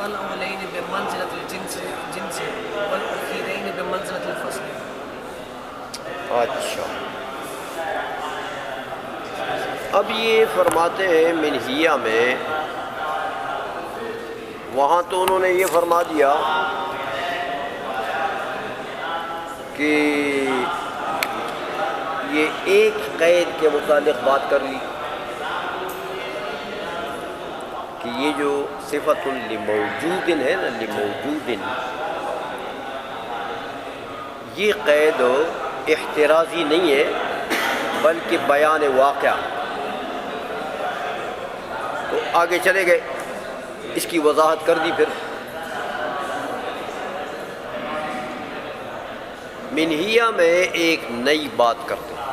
الأولين بمنزلة الجنس والأخيرين بمنزلة الفصل. اچھا، اب یہ فرماتے ہیں منہیہ میں، وہاں تو انہوں نے یہ فرما دیا کہ یہ ایک قید کے متعلق بات کر لی کہ یہ جو صفت لموجود ہے نا، لموجود، یہ قید احترازی نہیں ہے بلکہ بیان واقعہ. تو آگے چلے گئے، اس کی وضاحت کر دی. پھر منہیہ میں ایک نئی بات کرتے ہیں،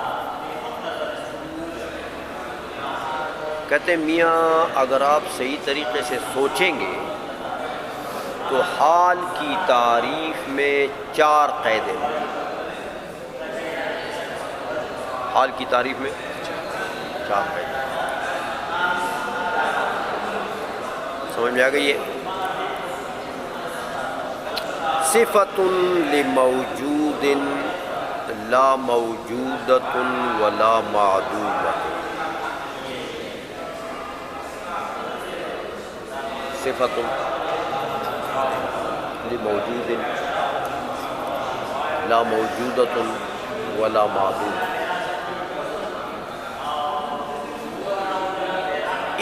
کہتے ہیں میاں اگر آپ صحیح طریقے سے سوچیں گے تو حال کی تعریف میں 4 قیدیں ہیں. حال کی تعریف میں 4 قیدیں. سمجھ میں آ گئی ہے؟ صفت لموجود لا موجودۃ ولا معدومۃ. صفت لموجود لا موجودۃ ولا معدومۃ.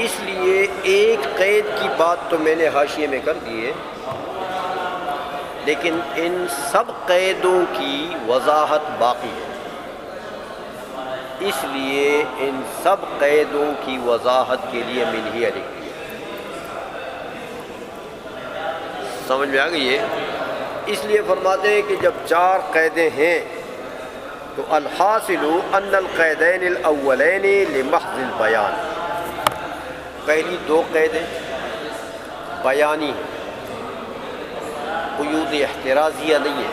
اس لیے ایک قید کی بات تو میں نے حاشیے میں کر دی ہے، لیکن ان سب قیدوں کی وضاحت باقی ہے. اس لیے ان سب قیدوں کی وضاحت کے لیے منہیہ لکھ دی ہے. سمجھ میں آ گئی ہے؟ اس لیے فرماتے ہیں کہ جب 4 قیدیں ہیں تو الحاصل ان القیدین الاولین لمحض البیان. پہلی 2 قیدیں بیانی ہیں، قیود احترازیہ نہیں ہے.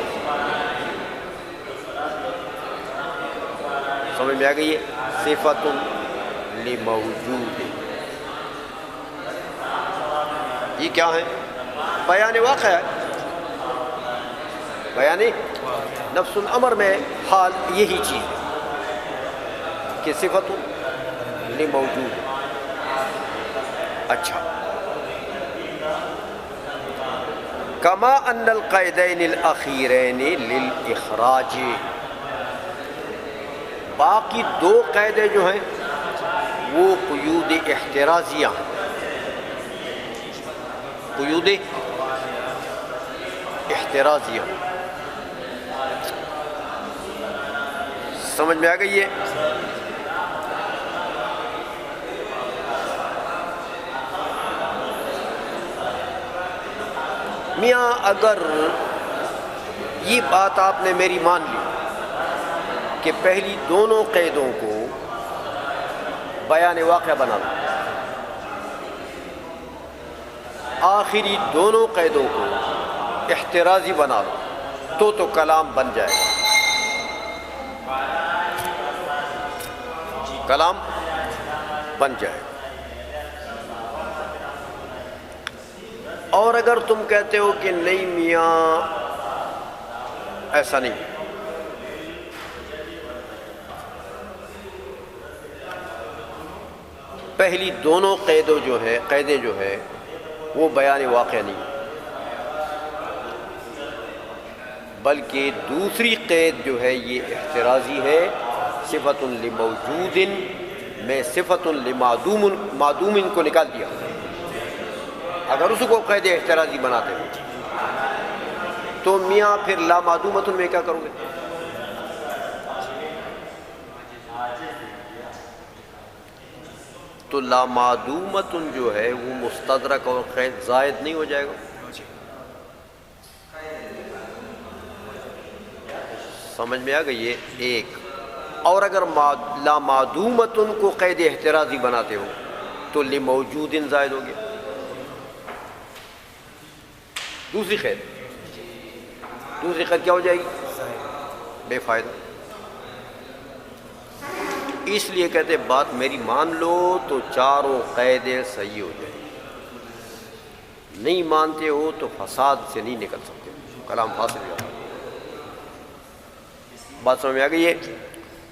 سمجھ میں آ گئی ہے؟ صفت لموجود، یہ کیا ہے؟ بیان واقع ہے. بیان نفس الامر میں حال یہی چیز ہے کہ صفت لموجود ہے. اچھا، کما ان القیدین الاخیرین للاخراج. باقی 2 قیدیں جو ہیں وہ قیود احترازیہ ہیں. قیود احترازیہ. سمجھ میں آ گئی ہے؟ میاں اگر یہ بات آپ نے میری مان لی کہ پہلی دونوں قیدوں کو بیان واقعہ بنا لو، آخری دونوں قیدوں کو احترازی بنا لو، تو کلام بن جائے گا. کلام بن جائے گا. اور اگر تم کہتے ہو کہ نہیں میاں ایسا نہیں، پہلی دونوں قیدیں جو ہے وہ بیان واقع نہیں، بلکہ دوسری قید جو ہے یہ احترازی ہے. صفت لموجود میں صفت لمعدوم کو نکال دیا. اگر اس کو قید احترازی بناتے ہو تو میاں پھر لا معدومۃ میں کیا کرو گے؟ تو لا معدومۃ جو ہے وہ مستدرک اور قید زائد نہیں ہو جائے گا؟ سمجھ میں آ گئی ہے؟ ایک. اور اگر لا معدومۃ کو قید احترازی بناتے ہو تو لموجود زائد ہو گیا. دوسری قید کیا ہو جائے گی؟ بے فائدہ. اس لیے کہتے بات میری مان لو تو 4 قیدیں صحیح ہو جائیں. نہیں مانتے ہو تو فساد سے نہیں نکل سکتے، کلام فاصل ہو جاتا ہے۔ بات سمجھ میں آ گئی ہے؟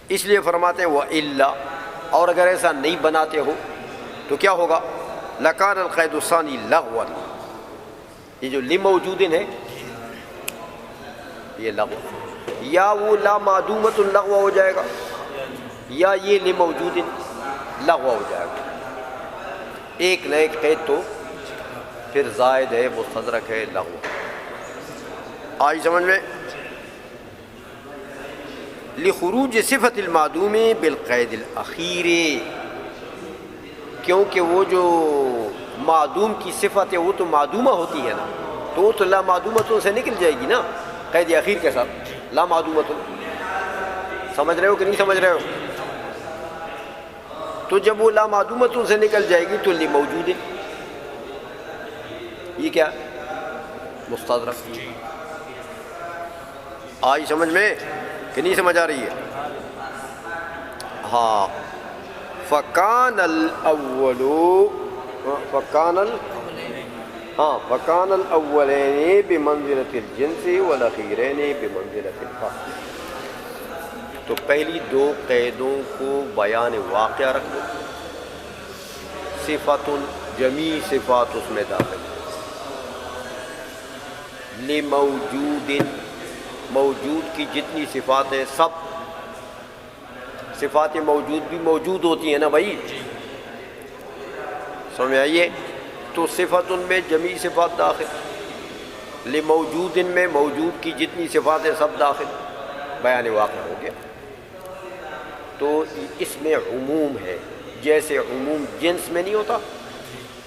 اس لیے فرماتے ہیں وَإِلَّا، اور اگر ایسا نہیں بناتے ہو تو کیا ہوگا؟ لَكَانَ الْقَيْدُ الثَّانِي لَغْوًا، یہ جو لِمَوْجُودٍ ہے یہ لغو، یا وہ لا معدومۃ لغو ہو جائے گا، یا یہ لِمَوْجُودٍ لغو ہو جائے گا۔ ایک نہ ایک قید تو پھر زائد ہے، مستدرک ہے، لغو۔ آج سمجھ میں؟ لخروج صفت المعدوم بالقید الاخیر، کیونکہ وہ جو معدوم کی صفت ہے وہ تو معدومہ ہوتی ہے نا، تو وہ تو لا معدومتوں سے نکل جائے گی نا قید اخیر کے ساتھ، لا معدومتوں۔ سمجھ رہے ہو کہ نہیں سمجھ رہے ہو؟ تو جب وہ لا معدومتوں سے نکل جائے گی تو لی موجود ہے، یہ کیا مستدرک۔ آئی سمجھ میں کہ نہیں سمجھ آ رہی ہے؟ ہاں، فکان الاول، فکان الاولین بمنزلۃ الجنس والاخیرین بمنزلۃ الفصل۔ تو پہلی دو قیدوں کو بیان واقعہ رکھ دو، صفت جمیع صفات اس میں داخل ہے، لموجود، موجود کی جتنی صفات ہیں سب، صفات موجود بھی موجود ہوتی ہیں نا بھائی، سمجھ آئیے؟ تو صفت میں جمیع صفات داخل، لموجود میں موجود کی جتنی صفات ہیں سب داخل، بیان واقع ہو گیا۔ تو اس میں عموم ہے، جیسے عموم جنس میں نہیں ہوتا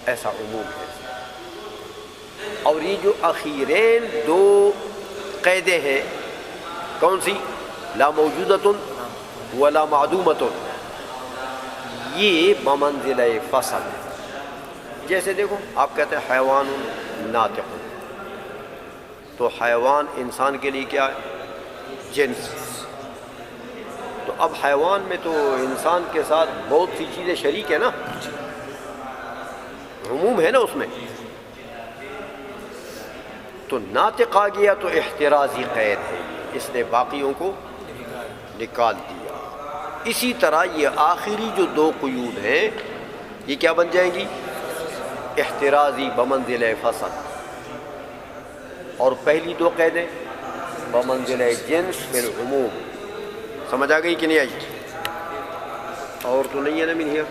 ایسا عموم ہے۔ اور یہ جو اخیرین دو قیدیں ہیں کون سی؟ لا موجودۃ ولا معدومۃ، یہ بمنزلہ فصل۔ جیسے دیکھو آپ کہتے ہیں حیوان ناطق، تو حیوان انسان کے لیے کیا ہے؟ جنس۔ تو اب حیوان میں تو انسان کے ساتھ بہت سی چیزیں شریک ہیں نا، عموم ہے نا اس میں، تو ناطق آ گیا تو احترازی قید ہے، اس نے باقیوں کو نکال دیا۔ اسی طرح یہ آخری جو دو قیود ہیں یہ کیا بن جائیں گی؟ احترازی بمنزلہ فصل، اور پہلی دو قیدیں بمنزلہ جنس بالعموم۔ سمجھ آ گئی کہ نہیں آئی؟ اور تو نہیں ہے نا من ہیئر؟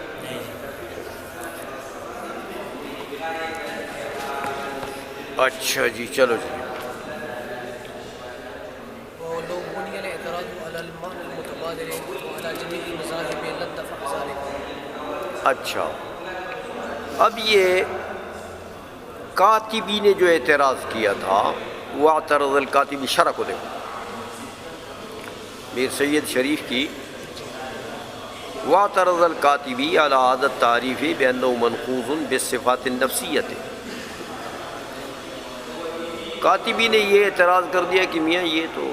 اچھا جی، چلو جی۔ ولو بني الاعتراض على المعنى المتبادل وعلى جميع المذاهب لاتفق ذلك۔ اچھا، اب یہ کاتبی نے جو اعتراض کیا تھا، واعترض الکاتبی، شرح کو دیکھو میر سید شریف کی، واعترض الکاتبی علی هذا التعریف بأنه منقوص بالصفات النفسیۃ۔ کاتبی نے یہ اعتراض کر دیا کہ میاں یہ تو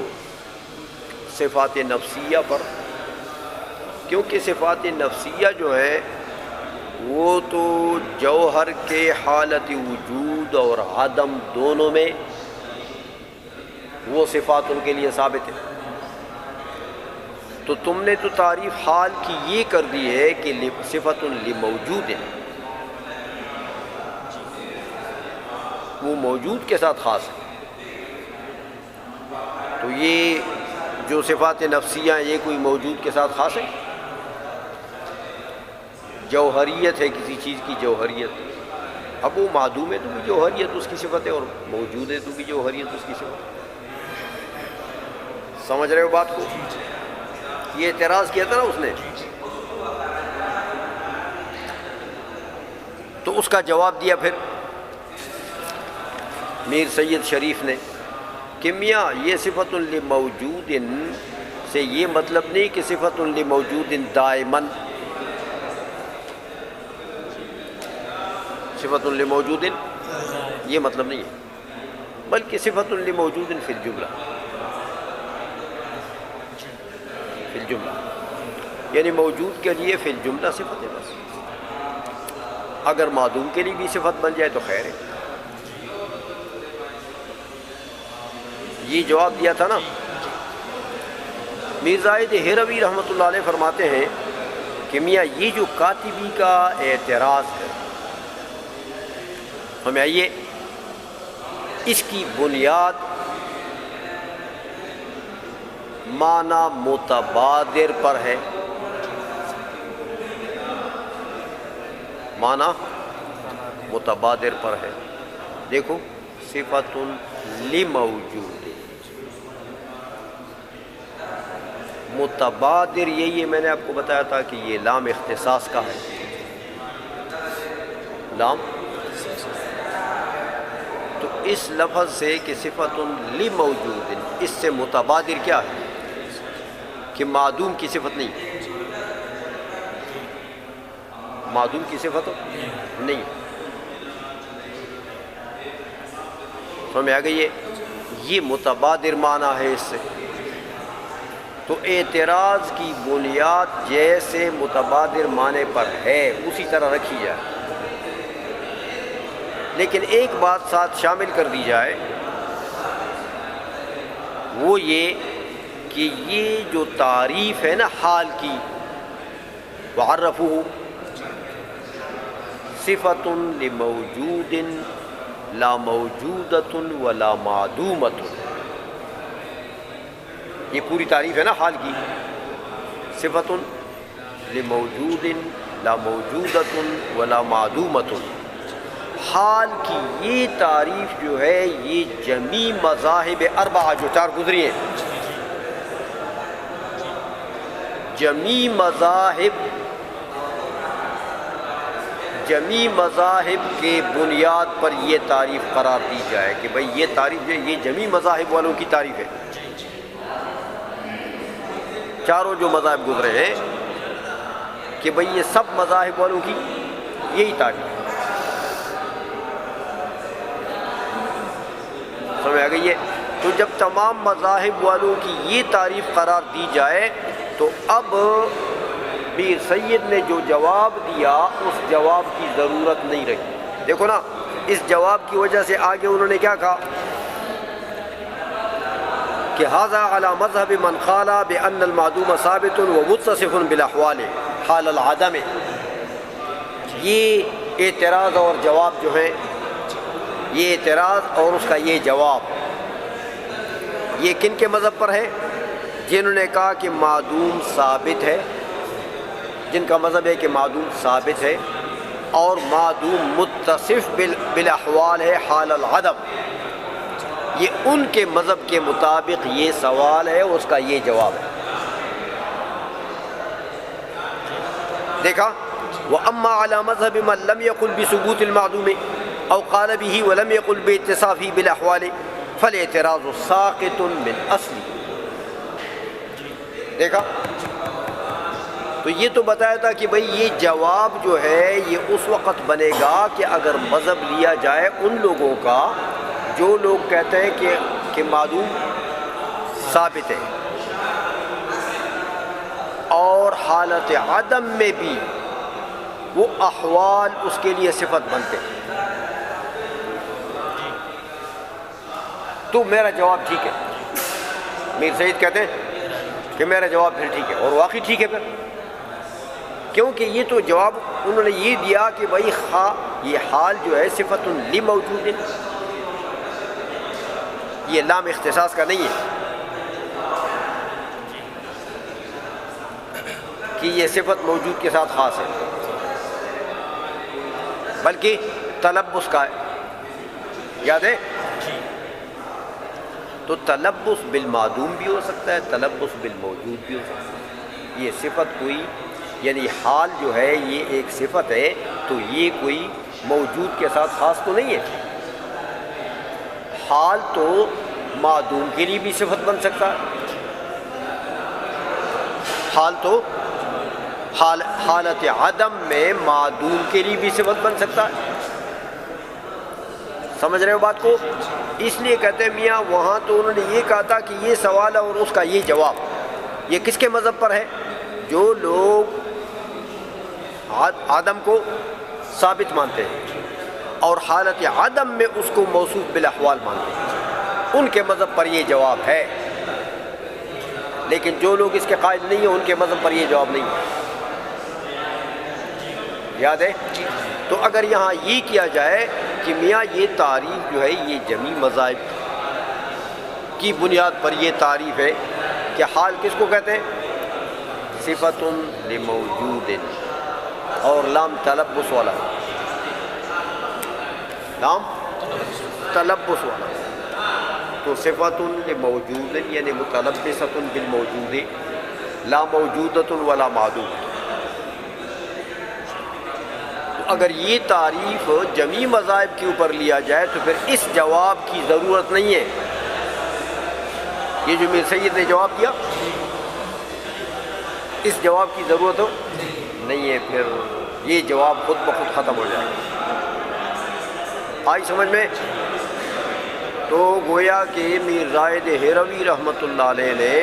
صفات نفسیہ پر، کیونکہ صفات نفسیہ جو ہے وہ تو جوہر کے حالت وجود اور عدم دونوں میں وہ صفات ان کے لیے ثابت ہے۔ تو تم نے تو تعریف حال کی یہ کر دی ہے کہ صفت لموجود ہے، وہ موجود کے ساتھ خاص ہے۔ تو یہ جو صفات نفسیہ ہیں یہ کوئی موجود کے ساتھ خاص ہے؟ جوہریت ہے کسی چیز کی، جوہریت، اب وہ معدوم ہے تو بھی جوہریت اس کی صفت ہے، اور موجود ہے تو بھی جوہریت اس کی صفت ہے۔ سمجھ رہے ہو بات کو؟ یہ اعتراض کیا تھا نا اس نے، تو اس کا جواب دیا پھر میر سید شریف نے کہ میاں یہ صفت لموجود سے یہ مطلب نہیں کہ صفت لموجود دائماً، صفت لموجود یہ مطلب نہیں ہے، بلکہ صفت لموجود فی الجملہ، فی الجملہ یعنی موجود کے لیے فی الجملہ صفت ہے بس، اگر معدوم کے لیے بھی صفت بن جائے تو خیر ہے۔ یہ جواب دیا تھا نا. میر زاہد ہروی رحمۃ اللہ علیہ فرماتے ہیں کہ میاں یہ جو کاتبی کا اعتراض ہے، ہمیں آئیے اس کی بنیاد معنی متبادر پر ہے. معنی متبادر پر ہے. دیکھو صفت لموجود، متبادر یہی ہے، میں نے آپ کو بتایا تھا کہ یہ لام اختصاص کا ہے. لام تو اس لفظ سے کہ صفت لموجود، اس سے متبادر کیا ہے کہ معدوم کی صفت نہیں، معدوم کی صفت نہیں. سمجھ آ گئی ہے؟ یہ متبادر معنی ہے اس سے. تو اعتراض کی بنیاد جیسے متبادر معنی پر ہے اسی طرح رکھی جائے، لیکن ایک بات ساتھ شامل کر دی جائے، وہ یہ کہ یہ جو تعریف ہے نا حال کی، وعرفوہ صفت لموجود لا موجودۃ ولا معدومۃ، یہ پوری تعریف ہے نا حال کی. صفت لموجود لا موجودۃ ولا معدومۃ، حال کی یہ تعریف جو ہے یہ جمیع مذاہب اربعہ جو چار گزری ہیں، جمیع مذاہب کے بنیاد پر یہ تعریف قرار دی جائے کہ بھئی یہ تعریف جو ہے یہ جمیع مذاہب والوں کی تعریف ہے. چاروں جو مذاہب گزرے ہیں کہ بھئی یہ سب مذاہب والوں کی یہی تعریف ہے. سمجھ آ گئی ہے؟ تو جب تمام مذاہب والوں کی یہ تعریف قرار دی جائے تو اب میر سید نے جو جواب دیا اس جواب کی ضرورت نہیں رہی. دیکھو نا اس جواب کی وجہ سے آگے انہوں نے کیا کہا کہ ھذا علی مذہب من قال بأن المعدوم ثابت ومتصف بالاحوال حال العدم. یہ اعتراض اور جواب جو ہیں، یہ اعتراض اور اس کا یہ جواب، یہ کن کے مذہب پر ہے؟ جنہوں نے کہا کہ معدوم ثابت ہے، جن کا مذہب ہے کہ معدوم ثابت ہے اور معدوم متصف بالاحوال ہے حال العدم. یہ ان کے مذہب کے مطابق یہ سوال ہے، اس کا یہ جواب ہے. دیکھا؟ وَأَمَّا عَلَى مَذْهَبِ مَنْ لَمْ يَقُلْ بِثُبُوتِ الْمَعْدُومِ أَوْ قَالَ بِهِ وَلَمْ يَقُلْ بِاِتِّصَافِهِ بِالْأَحْوَالِ فَالْاعْتِرَاضُ سَاقِطٌ مِنْ أَصْلِهِ. دیکھا؟ تو یہ تو بتایا تھا کہ بھئی یہ جواب جو ہے یہ اس وقت بنے گا کہ اگر مذہب لیا جائے ان لوگوں کا جو لوگ کہتے ہیں کہ معدوم ثابت ہے اور حالت عدم میں بھی وہ احوال اس کے لیے صفت بنتے ہیں. تو میرا جواب ٹھیک ہے. میر سید کہتے ہیں کہ میرا جواب پھر ٹھیک ہے، اور واقعی ٹھیک ہے پھر، کیونکہ یہ تو جواب انہوں نے یہ دیا کہ بھائی یہ حال جو ہے صفت لموجود، یہ لام اختصاص کا نہیں ہے کہ یہ صفت موجود کے ساتھ خاص ہے، بلکہ تلبس کا ہے. یاد ہے؟ تو تلبس بالمعدوم بھی ہو سکتا ہے، تلبس بالموجود بھی ہو سکتا ہے. یہ صفت کوئی یعنی حال جو ہے یہ ایک صفت ہے، تو یہ کوئی موجود کے ساتھ خاص تو نہیں ہے. حال تو معدوم کے لیے بھی صفت بن سکتا ہے. حال تو حالت عدم میں معدوم کے لیے بھی صفت بن سکتا ہے. سمجھ رہے ہو بات کو؟ اس لیے کہتے ہیں میاں وہاں تو انہوں نے یہ کہا تھا کہ یہ سوال ہے اور اس کا یہ جواب. یہ کس کے مذہب پر ہے؟ جو لوگ عدم کو ثابت مانتے ہیں اور حالت عدم میں اس کو موصوف بالاحوال مانتے ہیں، ان کے مذہب پر یہ جواب ہے، لیکن جو لوگ اس کے قائل نہیں ہیں ان کے مذہب پر یہ جواب نہیں ہے۔ یاد ہے؟ تو اگر یہاں یہ کیا جائے کہ میاں یہ تعریف جو ہے یہ جمیع مذاہب کی بنیاد پر یہ تعریف ہے کہ حال کس کو کہتے ہیں؟ صفت لموجود، اور لام تلبس والا، لام تلبس والا، تو صفت لموجود یعنی متلبسۃ بالموجود، لا موجودۃ ولا معدوم۔ اگر یہ تعریف جمیع مذاہب کے اوپر لیا جائے تو پھر اس جواب کی ضرورت نہیں ہے۔ یہ جو میر سید نے جواب دیا اس جواب کی ضرورت نہیں ہے، پھر یہ جواب خود بخود ختم ہو جائے گا۔ آئی سمجھ میں؟ تو گویا کہ میر زاہد ہروی رحمۃ اللہ علیہ نے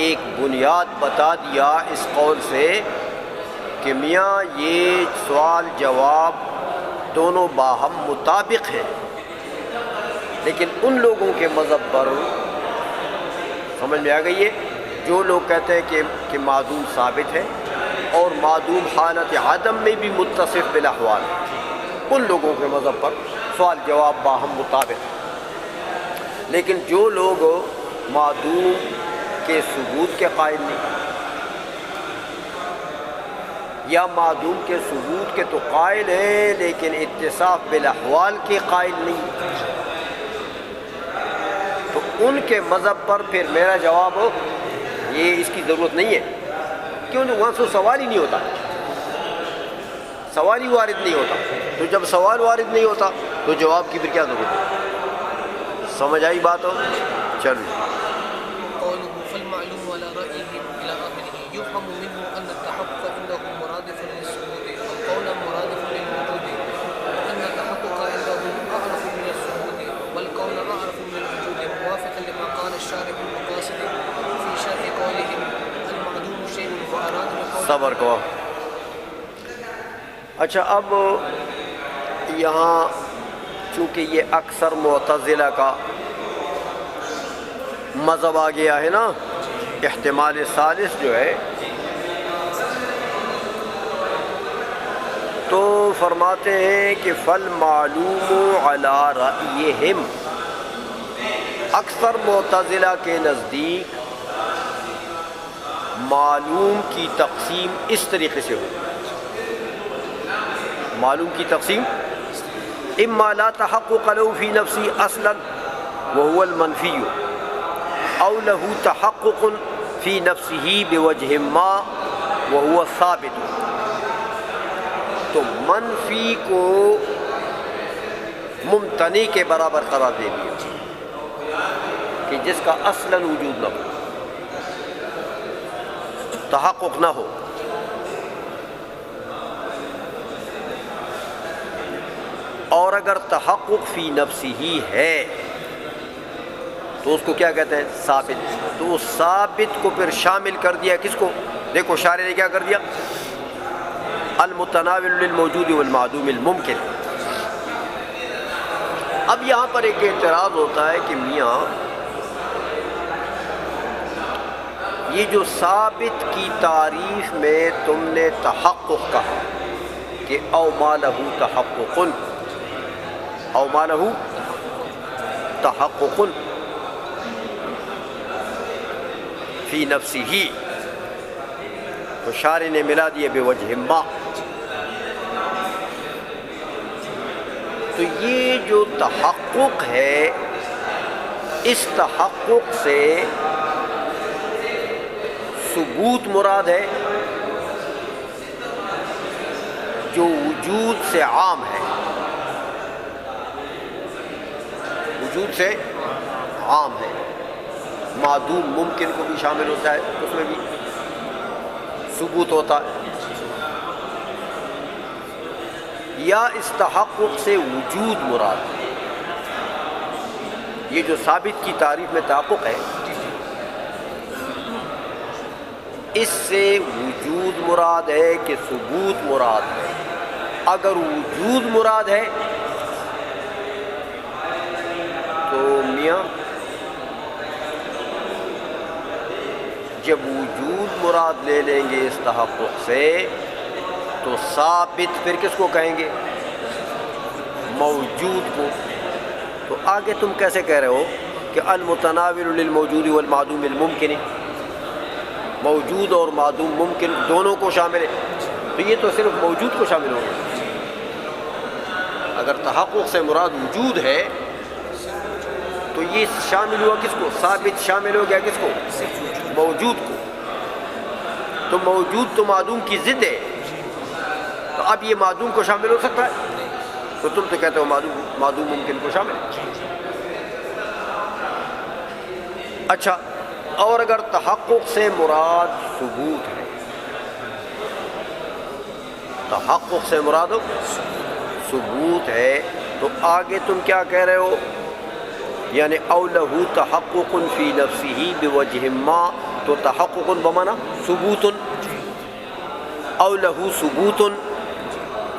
ایک بنیاد بتا دیا اس قول سے کہ میاں یہ سوال جواب دونوں باہم مطابق ہیں، لیکن ان لوگوں کے مذہب پر سمجھ میں آ گئی ہے جو لوگ کہتے ہیں کہ معدوم ثابت ہے اور معدوم حالت عدم میں بھی متصف بالاحوال ہے، ان لوگوں کے مذہب پر سوال جواب باہم مطابق ہے۔ لیکن جو لوگ معدوم کے ثبوت کے قائل نہیں یا معدوم کے ثبوت کے تو قائل ہیں لیکن اتصاف بالاحوال کے قائل نہیں، تو ان کے مذہب پر پھر میرا جواب یہ اس کی ضرورت نہیں ہے، کیوں؟ جو وہاں سے سوال ہی نہیں ہوتا، سوال ہی وارد نہیں ہوتا، تو جب سوال وارد نہیں ہوتا تو جواب کی پھر کیا ضرورت ہے؟ سمجھ آئی بات ہو؟ چلو قوله فالمعلوم على رأيهم إلى آخره يفهم منه أن التحقق عنده مرادف للثبوت والقول مرادف للوجود، وأن التحقق عنده أعرف من الثبوت والقول أعرف من الوجود، موافقا لما قال الشارح المقاصد في شرح قولهم المعدوم شيء وأراد بقوله صبر کو۔ اچھا، اب یہاں چونکہ یہ اکثر معتزلہ کا مذہب آ گیا ہے نا، احتمال ثالث جو ہے، تو فرماتے ہیں کہ فالمعلوم علی رأیہم، اکثر معتزلہ کے نزدیک معلوم کی تقسیم اس طریقے سے ہوئی، معلوم کی تقسیم اما لا تحقق له فی نفسی اصلا وهو المنفی او له تحقق فی نفسه بوجہ ما وهو ثابت، تو منفی کو ممتنع کے برابر قرار دے دیا کہ جس کا اصلا وجود نہ ہو، تحقق نہ ہو، اور اگر تحقق فی نفسی ہی ہے تو اس کو کیا کہتے ہیں؟ ثابت۔ تو اس ثابت کو پھر شامل کر دیا کس کو؟ دیکھو شارح نے کیا کر دیا، المتناول للموجود والمعدوم الممکن۔ اب یہاں پر ایک اعتراض ہوتا ہے کہ میاں یہ جو ثابت کی تعریف میں تم نے تحقق کہا کہ او ما لہ تحقق، او ما لہ تحقق فی نفسہ، تو شارح نے ملا دیا بوجہ ما، تو یہ جو تحقق ہے اس تحقق سے ثبوت مراد ہے جو وجود سے عام ہے، وجود سے عام ہے، معدوم ممکن کو بھی شامل ہوتا ہے، اس میں بھی ثبوت ہوتا ہے، یا اس تحقق سے وجود مراد ہے۔ یہ جو ثابت کی تعریف میں تحقق ہے اس سے وجود مراد ہے کہ ثبوت مراد ہے؟ اگر وجود مراد ہے تو میاں جب وجود مراد لے لیں گے اس تحقق سے تو ثابت پھر کس کو کہیں گے؟ موجود کو۔ تو آگے تم کیسے کہہ رہے ہو کہ المتناول للموجود والمعدوم الممکن، موجود اور معدوم ممکن دونوں کو شامل ہے؟ تو یہ تو صرف موجود کو شامل ہوگا۔ اگر تحقق سے مراد وجود ہے تو یہ شامل ہوا کس کو؟ ثابت شامل ہو گیا کس کو؟ موجود کو۔ تو موجود تو معدوم کی ضد ہے، تو اب یہ معدوم کو شامل ہو سکتا ہے؟ تو تم تو کہتے ہو معدوم ممکن کو شامل ہے۔ اچھا، اور اگر تحقق سے مراد ثبوت ہے، تحقق سے مراد ثبوت ہے، تو آگے تم کیا کہہ رہے ہو؟ یعنی او لہو تحقق فی نفسہ بوجہ ما، تو تحقق بمانا ثبوت، او لہو ثبوت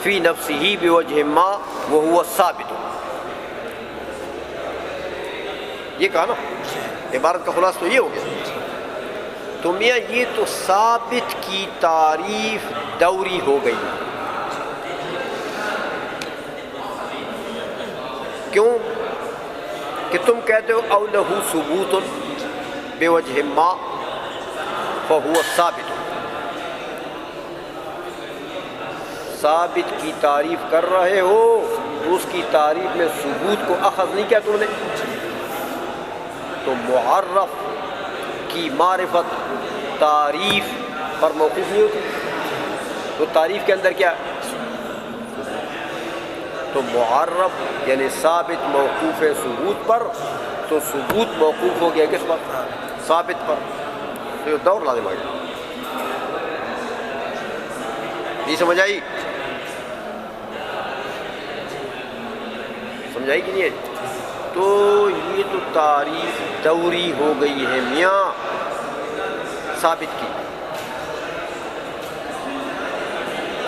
فی نفسہ بوجہ ما وہو الثابت، یہ کہا نا؟ عبارت کا خلاصہ تو یہ ہو گیا۔ تو میاں یہ تو ثابت کی تعریف دوری ہو گئی۔ کیوں کہ تم کہتے ہو او لہو ثبوت بوجہ ما فہو الثابت، ثابت کی تعریف کر رہے ہو تو اس کی تعریف میں ثبوت کو اخذ نہیں کیا تم نے؟ تو معرف کی معرفت تعریف پر موقوف نہیں ہوتی، تو تعریف کے اندر کیا؟ تو معرف یعنی ثابت موقوف ہے ثبوت پر، تو ثبوت موقوف ہو گیا کس پر؟ ثابت پر۔ تو یہ دور لازم آ گیا۔ یہ سمجھ آئی؟ سمجھائی کہ نہیں ہے؟ تو یہ تو تعریف دوری ہو گئی ہے میاں ثابت کی۔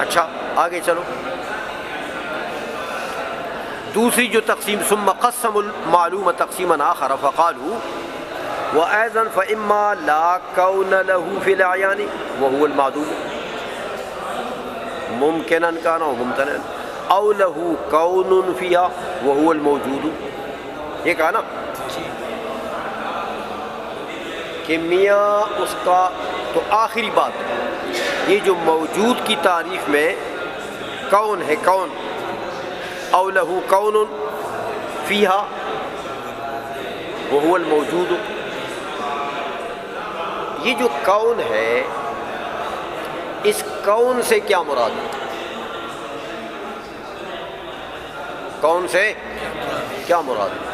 اچھا آگے چلو، دوسری جو تقسیم، ثم قسم المعلوم تقسیما آخر فقالوا وأيضا فإما لا كون له في الأعيان وهو المعدوم ممكنا كان وممتنعا أو له كون فيها وهو الموجود، یہ کہا نا کہ میاں اس کا تو آخری بات یہ جو موجود کی تعریف میں کون ہے، کون او لہو کون فیہا وہو الموجود، یہ جو کون ہے اس کون سے کیا مراد ہے؟ کون سے کیا مراد ہے؟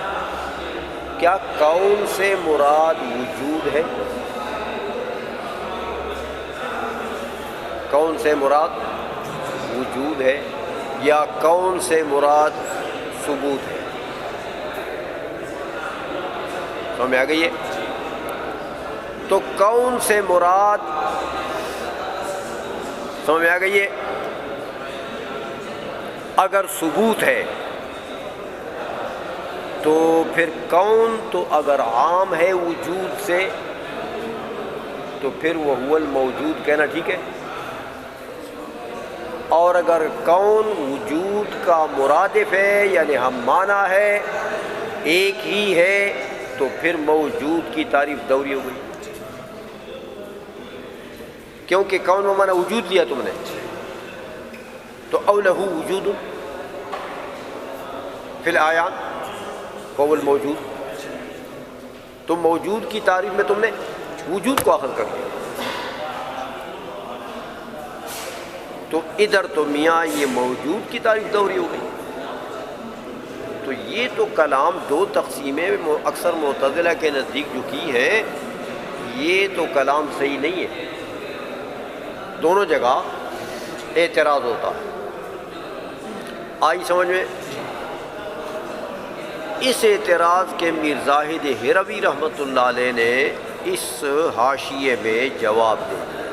کیا کون سے مراد وجود ہے؟ کون سے مراد وجود ہے یا کون سے مراد ثبوت ہے؟ سمجھ آ گئی ہے؟ تو کون سے مراد سمجھ آ گئی ہے؟ اگر ثبوت ہے تو پھر کون تو اگر عام ہے وجود سے تو پھر وہ هو الموجود کہنا ٹھیک ہے، اور اگر کون وجود کا مرادف ہے یعنی ہم معنی ہے ایک ہی ہے تو پھر موجود کی تعریف دوری ہو گئی، کیونکہ کون و معنی وجود لیا تم نے، تو او لہو وجود فی الآیان فهو الموجود، تو موجود کی تعریف میں تم نے وجود کو اخذ کر دیا، تو ادھر تو میاں یہ موجود کی تعریف دوری ہو گئی۔ تو یہ تو کلام دو تقسیمیں اکثر معتزلہ کے نزدیک جو کی ہے یہ تو کلام صحیح نہیں ہے، دونوں جگہ اعتراض ہوتا ہے۔ آئی سمجھ میں؟ اس اعتراض کے میر زاہد ہروی رحمۃ اللہ علیہ نے اس حاشیے میں جواب دے دیا،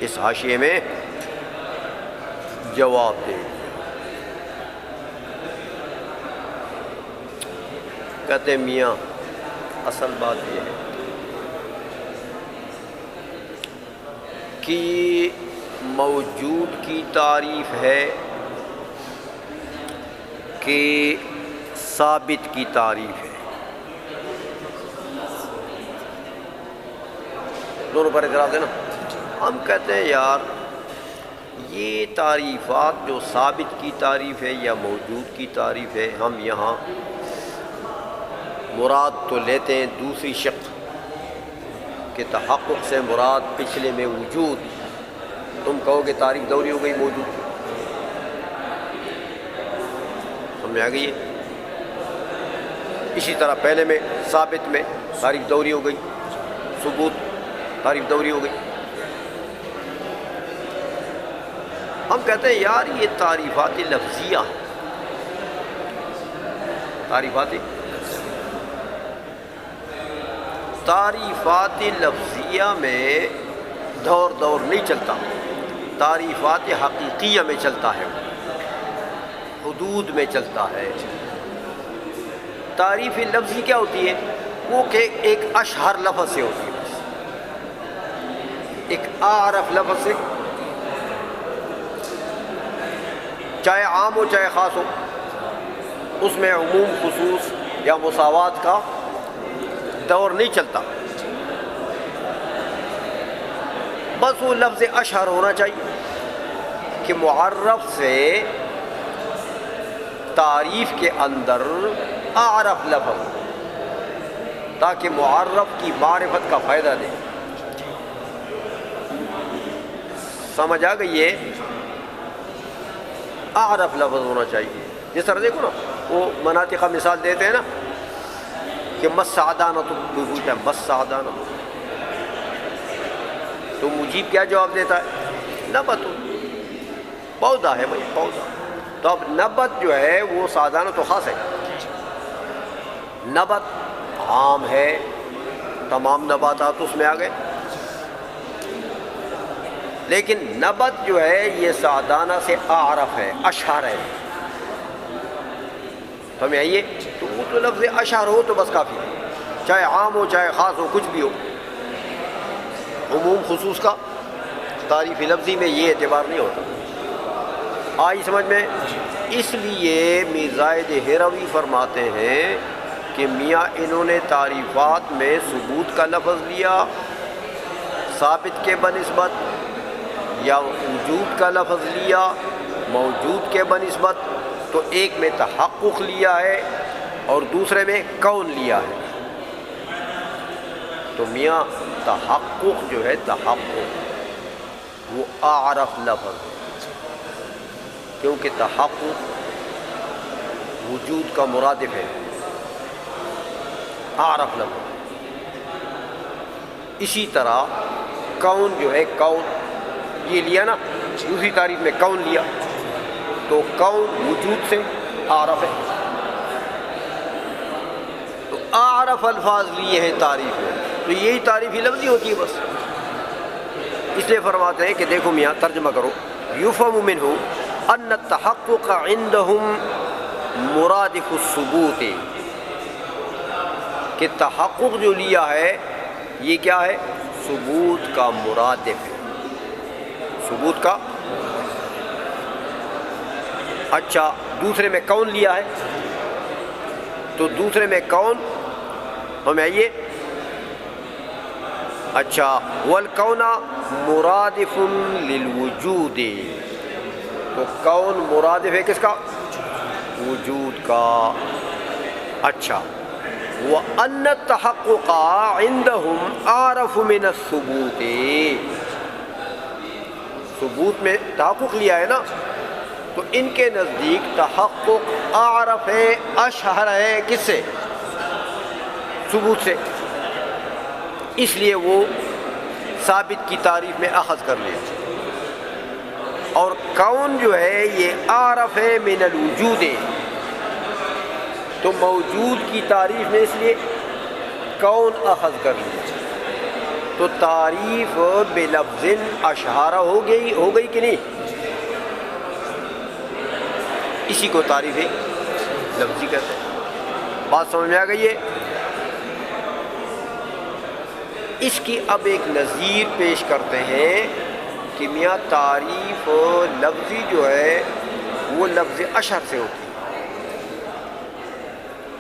اس حاشیے میں جواب دے دیا، کہتے میاں اصل بات یہ ہے کہ موجود کی تعریف ہے کہ ثابت کی تعریف ہے؟ دونوں پر اعتراض ہے نا. ہم کہتے ہیں یار یہ تعریفات جو ثابت کی تعریف ہے یا موجود کی تعریف ہے، ہم یہاں مراد تو لیتے ہیں دوسری شق کہ تحقق سے مراد پچھلے میں وجود. تم کہو کہ تعریف دوری ہو گئی موجود، سمجھ آ گئی ہے. اسی طرح پہلے میں ثابت میں تعریف دوری ہو گئی، ثبوت تعریف دوری ہو گئی. ہم کہتے ہیں یار یہ تعریفات لفظیہ ہیں. تعریفات لفظیہ میں دور نہیں چلتا، تعریفات حقیقیہ میں چلتا ہے، حدود میں چلتا ہے. تعریف لفظی کیا ہوتی ہے؟ وہ کہ ایک اشہر لفظ سے ہوتی ہے، ایک اعرف لفظ سے، چاہے عام ہو چاہے خاص ہو، اس میں عموم خصوص یا مساوات کا دور نہیں چلتا. بس وہ لفظ اشہر ہونا چاہیے کہ معرف سے تعریف کے اندر اعرف لفظ ہو تاکہ معرف کی معرفت کا فائدہ دے. سمجھ آ گئی ہے؟ اعرف لفظ ہونا چاہیے. جس طرح دیکھو نا وہ مناطق کا مثال دیتے ہیں نا کہ مسعدانۃ، پوچھتا ہے مسعدانۃ، تو مجیب کیا جواب دیتا ہے؟ نبت، پودا ہے بھائی، پودا. تو اب نبت جو ہے وہ سعدانہ تو خاص ہے، نبت عام ہے، تمام نباتات اس میں آ گئے. لیکن نبت جو ہے یہ سعدانہ سے اعرف ہے، اشہر ہے. سمجھ آئیے؟ تو وہ تو لفظ اشہر ہو تو بس کافی ہے، چاہے عام ہو چاہے خاص ہو، کچھ بھی ہو. عموم خصوص کا تعریف لفظی میں یہ اعتبار نہیں ہوتا. آئی سمجھ میں؟ اس لیے میرزائد ہروی فرماتے ہیں کہ میاں انہوں نے تعریفات میں ثبوت کا لفظ لیا ثابت کے بنسبت، یا وجود کا لفظ لیا موجود کے بنسبت. تو ایک میں تحقق لیا ہے اور دوسرے میں کون لیا ہے. تو میاں تحقق جو ہے، تحقق وہ اعرف لفظ ہے، کیونکہ تحقق وجود کا مرادف ہے، اعرف لفظ. اسی طرح کون جو ہے، کون یہ لیا نا، دوسری تعریف میں کون لیا، تو کون وجود سے اعرف ہے. تو اعرف الفاظ لیے ہیں تعریف میں، تو یہی تعریف لفظی ہوتی ہے بس. اس لیے فرماتے ہیں کہ دیکھو میاں ترجمہ کرو، یفہم منہ ان التحقق عندهم مرادف الثبوت، کہ تحقق جو لیا ہے یہ کیا ہے؟ ثبوت کا مرادف ہے، ثبوت کا. اچھا دوسرے میں کون لیا ہے؟ تو دوسرے میں کون ہمیں آئیے. اچھا والکون مرادف للوجود، تو کون مرادف ہے کس کا؟ وجود کا. اچھا وَأَنَّ التَّحَقُّقَ عِنْدَهُمْ أَعْرَفُ مِنَ الثُّبُوتِ، ثبوت میں تحقق لیا ہے نا، تو ان کے نزدیک تحقق اعرف ہے، اشہر ہے کس سے؟ ثبوت سے. اس لیے وہ ثابت کی تعریف میں اخذ کر لیا. اور کون جو ہے یہ اعرف ہے من الوجود، تو موجود کی تعریف میں اس لیے کون اخذ کر لیا. تو تعریف بلفظ اشہارہ ہو گئی کہ نہیں؟ اسی کو تعریف لفظی کہتے ہیں. بات سمجھ میں آ گئی ہے؟ اس کی اب ایک نظیر پیش کرتے ہیں کہ میاں تعریف لفظی جو ہے وہ لفظ اشہر سے ہوتی ہے،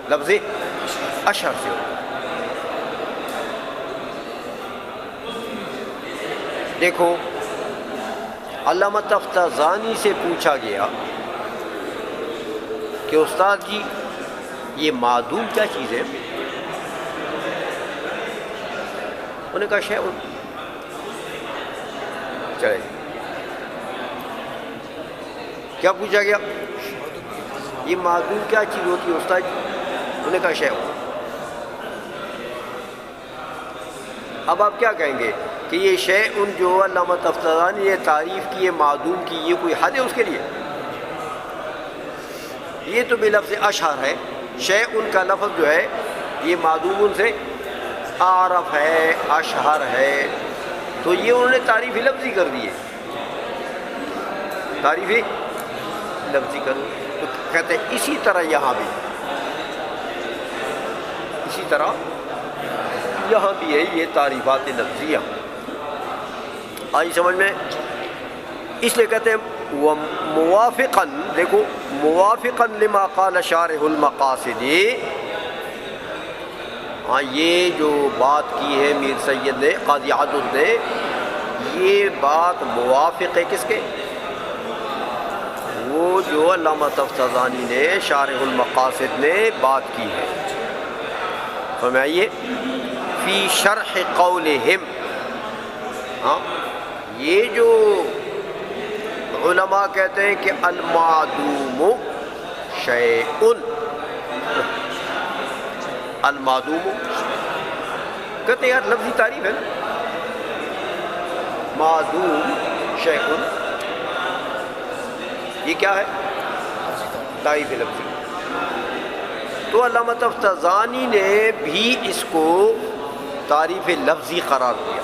لفظ اشہر سے ہوتی ہے۔ دیکھو علامہ تفتازانی سے پوچھا گیا کہ استاد جی یہ معدوم کیا چیز ہے؟ انہوں نے کہا شیء۔ چلے کیا پوچھا گیا؟ یہ معدوم کیا چیز ہوتی ہے استاد جی؟ انہوں نے کہا شیء۔ اب آپ کیا کہیں گے کہ یہ شیء جو علامہ تفتازانی نے تعریف کی ہے معدوم کی، یہ کوئی حد ہے اس کے لیے؟ یہ تو بلفظ اشہر ہے، شیء کا لفظ جو ہے یہ معدوم سے عارف ہے، اشہر ہے، تو یہ انہوں نے تعریف لفظی کر دی ہے، تعریف لفظی کر دی۔ تو کہتے ہیں اسی طرح یہاں بھی، اسی طرح یہاں بھی ہے یہ تعریفات لفظیہ۔ آئی سمجھ میں؟ اس لیے کہتے ہیں موافقاً، دیکھو موافقاً لما قال شارح المقاصد، ہاں یہ جو بات کی ہے میر سید نے، قاضی عدل نے، یہ بات موافق ہے کس کے؟ وہ جو علامہ تفتازانی نے شارح المقاصد نے بات کی ہے۔ فرمائیے فی شرح قولہم، ہاں یہ جو علماء کہتے ہیں کہ المعدوم شیء، المعدوم کہتے ہیں یار لفظی تعریف ہے نا، معدوم شیء یہ کیا ہے؟ تعریف لفظی۔ تو علامہ تفتازانی نے بھی اس کو تعریف لفظی قرار دیا،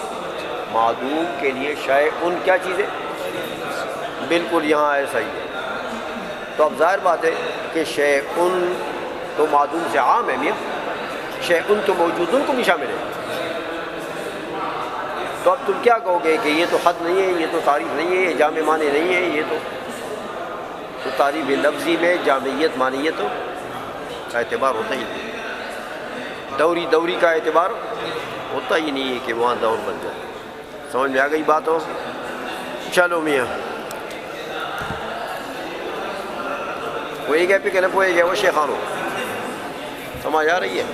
معدوم کے لیے شیء کیا چیز ہے؟ بالکل یہاں ایسا ہی ہے۔ تو اب ظاہر بات ہے کہ شیء تو معدوم سے عام ہے میاں، شیء تو موجودوں کو بھی شامل ہے۔ تو اب تم کیا کہو گے کہ یہ تو حد نہیں ہے، یہ تو تعریف نہیں ہے، یہ جامع معنی نہیں ہے، یہ تو تعریف لفظی میں جامعیت معنیت کا اعتبار ہوتا ہی نہیں، دوری کا اعتبار ہوتا ہی نہیں ہے کہ وہاں دور بن جائے۔ سمجھ میں آ گئی بات ہو؟ چلو میاں وہی گئے پہ کہنا پوئے گئے وہ شیخانو، سمجھ آ رہی ہے؟